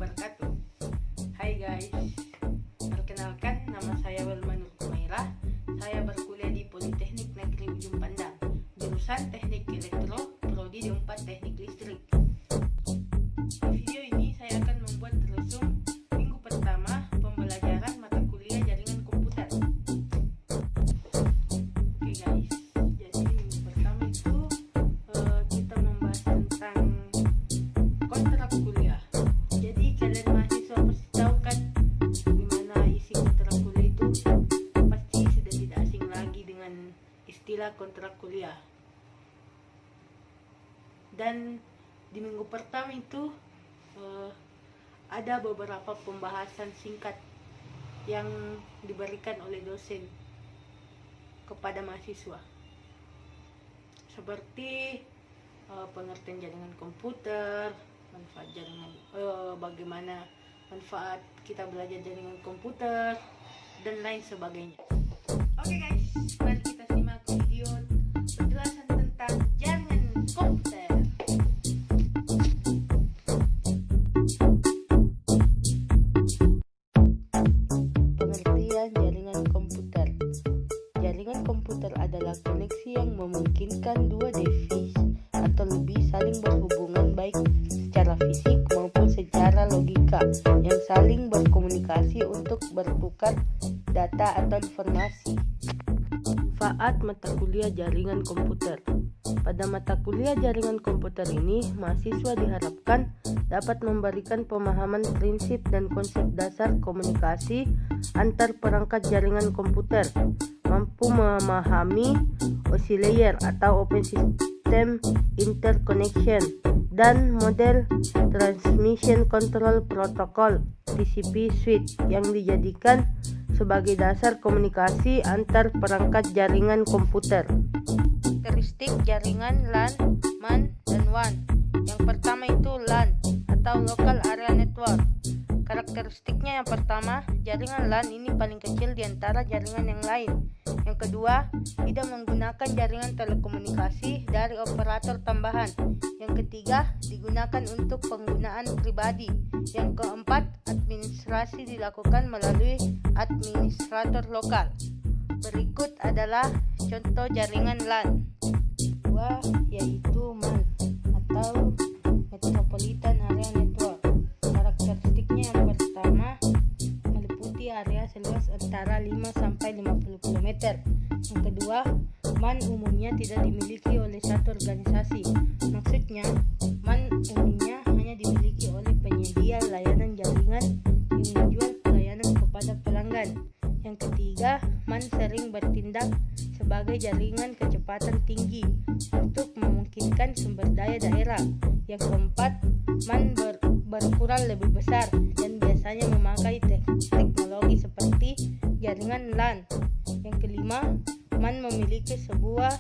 wabarakatuh. Hai guys, perkenalkan nama saya Welma Nur Kumaira. Saya berkuliah di Politeknik Negeri Ujung Pandang, jurusan Teknik Elektro, Prodi D4 Teknik Listrik. Di video ini saya akan membuat resume minggu pertama pembelajaran mata kuliah jaringan komputer. Oke guys, jadi minggu pertama itu kita membahas tentang kontrak kuliah. Jadi kalian mahasiswa pasti tahu kan gimana isi kontrak kuliah itu, pasti sudah tidak asing lagi dengan istilah kontrak kuliah. Dan di minggu pertama itu ada beberapa pembahasan singkat yang diberikan oleh dosen kepada mahasiswa, seperti pengertian jaringan komputer, manfaat jaringan, bagaimana manfaat kita belajar jaringan komputer, dan lain sebagainya. Oke guys, mari kita simak video penjelasan tentang jaringan komputer. Pengertian jaringan komputer. Jaringan komputer adalah koneksi yang memungkinkan dua device atau lebih saling berhubungan baik secara fisik maupun secara logika yang saling berkomunikasi untuk bertukar data atau informasi. Manfaat mata kuliah jaringan komputer. Pada mata kuliah jaringan komputer ini, mahasiswa diharapkan dapat memberikan pemahaman prinsip dan konsep dasar komunikasi antar perangkat jaringan komputer, mampu memahami OSI layer atau Open System Interconnection dan model Transmission Control Protocol TCP suite yang dijadikan sebagai dasar komunikasi antar perangkat jaringan komputer. Karakteristik jaringan LAN, MAN, dan WAN. Yang pertama itu LAN atau Local Area Network. Karakteristiknya yang pertama, jaringan LAN ini paling kecil di antara jaringan yang lain. Yang kedua, tidak menggunakan jaringan telekomunikasi dari operator tambahan. Yang ketiga, digunakan untuk penggunaan pribadi. Yang keempat, administrasi dilakukan melalui administrator lokal. Berikut adalah contoh jaringan LAN. Dua, yaitu MAN atau Metropolitan Area Network. Karakteristiknya yang pertama, meliputi area seluas antara 5-50 km. Yang kedua, MAN umumnya tidak dimiliki oleh satu organisasi. Maksudnya, MAN umumnya hanya dimiliki oleh penyedia layanan jaringan yang menjual pelayanan kepada pelanggan. Yang ketiga, MAN sering bertindak sebagai jaringan kecepatan tinggi untuk memungkinkan sumber daya daerah. Yang keempat, MAN berukuran lebih besar dan biasanya memakai teknologi seperti jaringan LAN. Yang kelima, MAN memiliki sebuah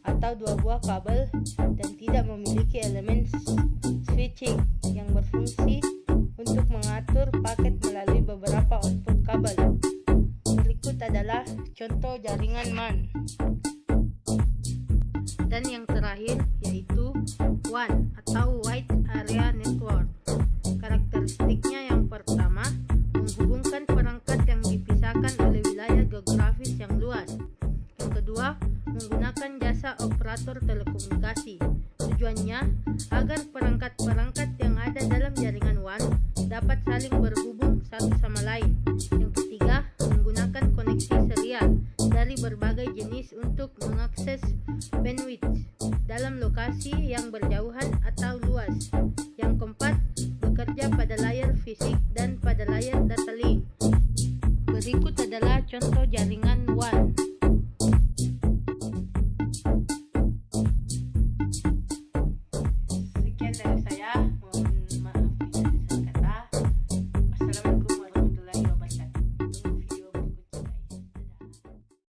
atau dua buah kabel dan tidak memiliki elemen switching yang berfungsi untuk mengatur paket melalui beberapa output kabel. Berikut adalah contoh jaringan MAN. Dan yang terakhir yaitu WAN atau Wide Area Network. Karakteristiknya yang pertama, menghubungkan perangkat yang dipisahkan oleh wilayah geografis yang luas. Yang kedua, menggunakan jasa operator telekomunikasi. Tujuannya agar perangkat-perangkat yang ada dalam jaringan WAN dapat saling berhubung satu sama lain. Yang ketiga, menggunakan koneksi serial dari berbagai jenis untuk mengakses bandwidth dalam lokasi yang berjauhan atau luas.